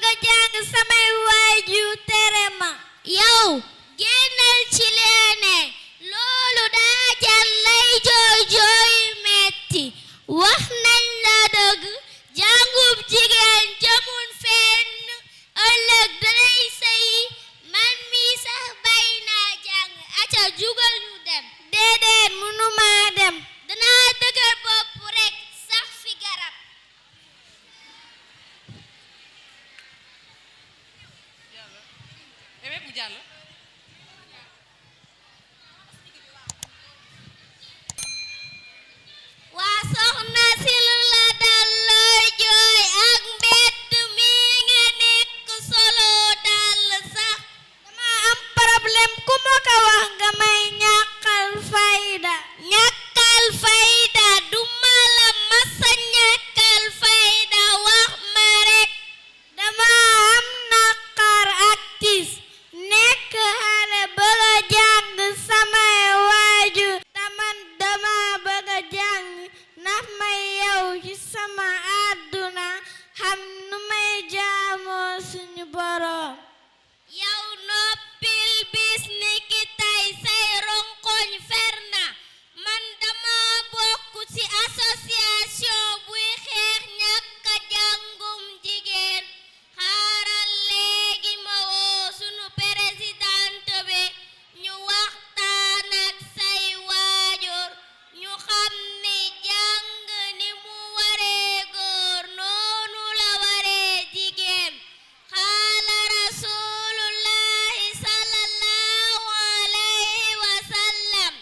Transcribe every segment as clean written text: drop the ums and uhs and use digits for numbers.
bëgg a jàng samay waajur tere ma. yow génnal ci leene loolu daa jar lay jooy jooy metti wax nañ la dëgg jàngub jigéen jëmul fenn ëllëg danay sëy man mi sax bay naa jàng aca jugal ñu dem. déedéet mënuma dem. danaa dëgër bopp rekk sax fi garab. waa soxna si lu la dal looy jooy ak mbedd mi nga nekk solo dal sax. dama am problème ku ma ko wax nga may ñàkkal fayda. ñàkkal fayda du ma la masa ñàkkal fayda wax ma rekk. dama am naqar ak tiis nekk xale bëgg a jàng samay waajur taman dama bëgg a jàng ndax may yow ci sama àdduna xam nu may jaamoo suñu boroom. yow noppil bis ni ki tey say ronkoñ fer na man dama bokk ci association buy xeex ñàkk a jàngum jigéen xaaral léegi ma woo sunu présidente bi ñu waxtaan ak say waajur ñu xam ni jàng ni mu waree góor noonu la waree jigéen xaala rasulullahi sallallahu alayhi wa sallam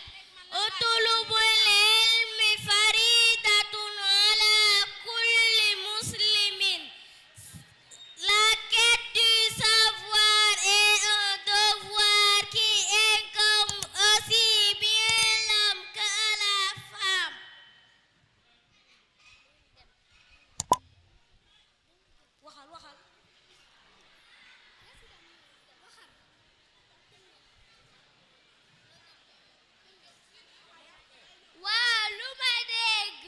utulubul ilmi faridatun ala kulli muslimin. La quête du savoir est un devoir qui incombe aussi bien l'homme que la femme. waa lu ma dégg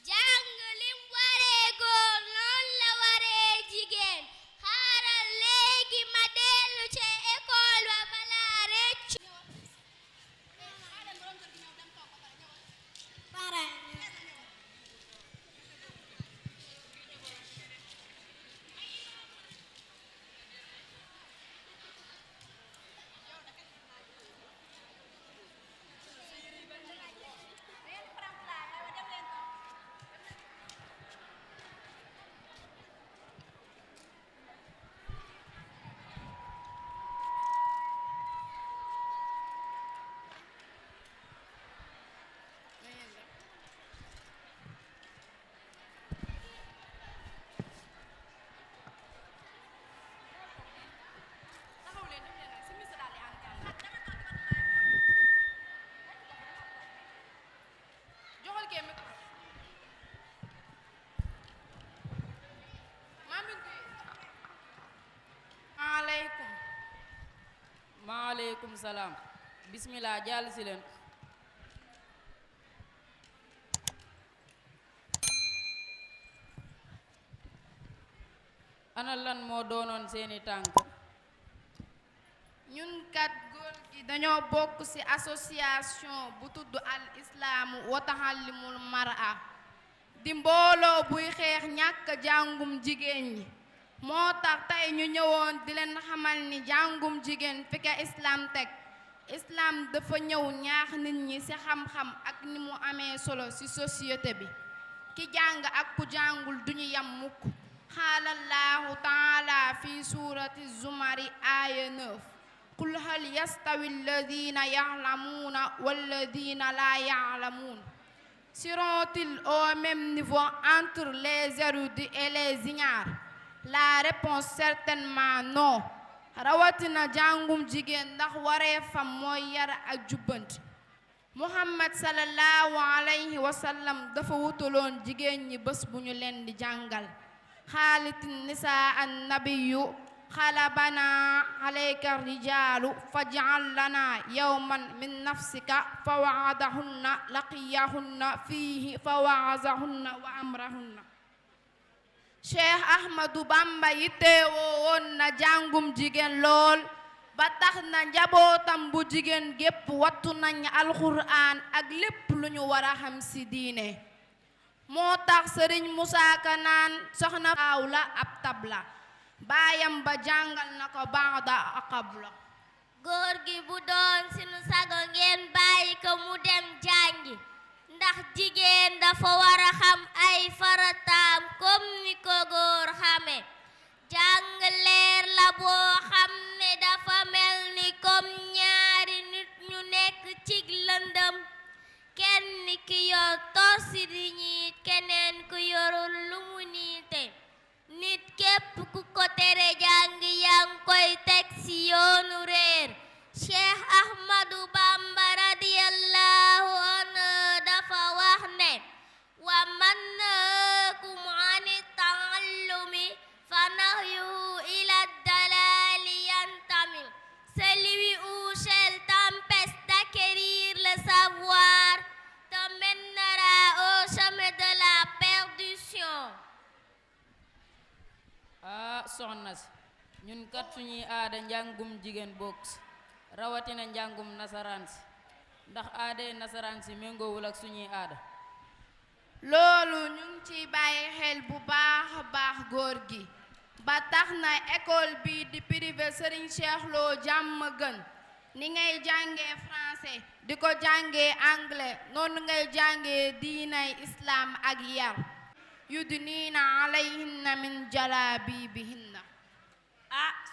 jàng lim waree góor noonu la waree jigéen xaaral léegi ma dellu ca école ba balaa rëccu. maaleykum salaam bismillah jàll si leen. ana lan moo doonoon seeni tànk. ñun kat góor gi dañoo bokk ci association bu tudd al islaamu wa taxallimul mar'a di mbooloo buy xeex ñàkk jàngum jigéen ñi moo tax tey ñu ñëwoon di leen xamal ni jàngum jigéen fi ka islaam teg islaam dafa ñëw ñaax nit ñi ci xam-xam ak ni mu amee solo ci société bi ki jàng ak ku jàngul duñu yam mukk xaalallahu taala fi suurati zumari aaya 9 qul hal yastawi alladina ya'lamuuna walladina la ya'lamuun seront-ils au même niveau entre les érudits et les ignares? La réponse certainement non. rawatina jàngum jigéen ndax wareefam mooy yar ak jubbanti Muhammad sallallahu alayhi wa sallam dafa wutaloon jigéen ñi bés bu ñu leen di jàngal xaalitin nisaa an nabiyu xalabana alayka rijaalu faj'al lana yawman min nafsika fa wa'adahunna laqiyahunna fiihi fa wa'azahunna wa amrahunna Cheikh Ahmadou Bamba yittewoo woon na jàngum jigéen lool ba tax na njabootam bu jigéen gépp wattu nañ alxuraan ak lépp lu ñu war a xam ci diine moo tax sëriñ Musaa Ka naan soxna aaw la ab tabla baayam ba jàngal na ko baada aqabla góor gi bu doon sunu sago ngeen bàyyi ko mu dem jàngi ndax jigéen dafa war a xam ay farataam comme ni ko góor xame jàng leer la boo xam ne dafa mel ni comme ñaari nit ñu nekk ci lëndëm kenn ki yor torsi di ñiit keneen ku yorul lu mu niite nit képp ku ko tere jàng yaa ngi koy teg ci yoonu réer Cheikh Ahmadou Bamba radiyallahu anhu dafa wax ne wa man nahaakum ani taallumi fa nahyuhu ila dalali yantami celui ou celle t'empêche d'acquérir le savoir te mènera au chemin de la perdition. Soxna si ñun kat suñuy aada njàngum jigéen bokk si rawatina njàngum nasaraan si ndax aaday nasaraan si méngoowul ak suñuy aada loolu ñu ngi ciy bàyyi xel bu baax a baax góor gi ba tax na école bi di privé Serigne Cheikh Lo jàmm gën ni ngay jàngee français di ko jàngee anglais noonu ngay jàngee diinay islam ak yar yudniina alayhinna min jalaabibihinna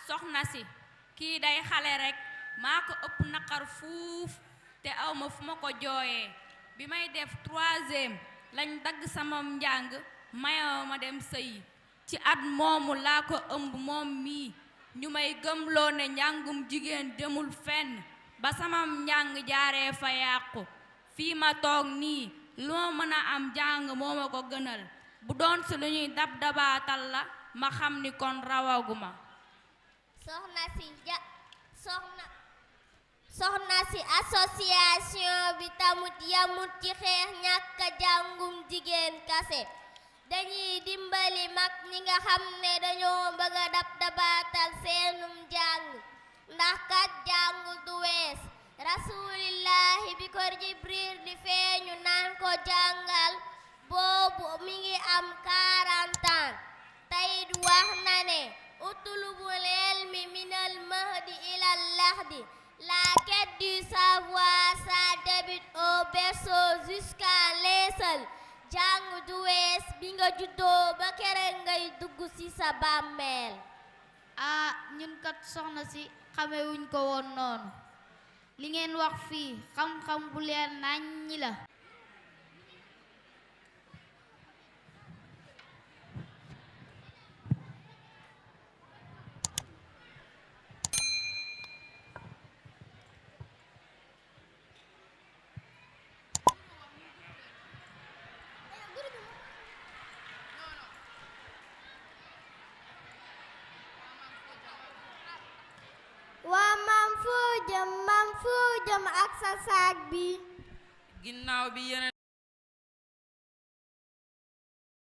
soxna si kii day xale rekk maa ko ëpp naqar fuuf te awma fu ma ko jooyee bi may def 3e lañ dagg sama njàng mayoo ma dem sëyi ci at moomu laa ko ëmb moom mii ñu may gëmloo ne njàngum jigéen demul fenn ba sama njàng jaaree fa yàqu fii ma toog nii lu ma mën a am jàng moo ma ko gënal bu doon si lu ñuy dab dabaatal la ma xam ni kon rawaguma soxna si association bi tamit yamut ci xeex ñàkk jàngum jigéen kase dañuy dimbali mag ñi nga xam ne dañoo bëgg a dab dabaatal seenum jàng ndax kat jàng du wees rasulillahi bi ko jibril di feeñu naan ko jàngal boobu mi ngi am 40 ans tayit wax na ne utlubul ilmi minal mahdi ilal lahdi la quête du savoir ça débute au berceau jusqu'à l'aiselle jàng du wees bi nga juddoo ba kere ngay dugg ci sa bàmmeel ñun kat soxna si xamewuñ ko woon noonu li ngeen wax fii xam-xam bu leer naññi la waa mam fu jëm ak sa saak bi ginnaaw bi yeneen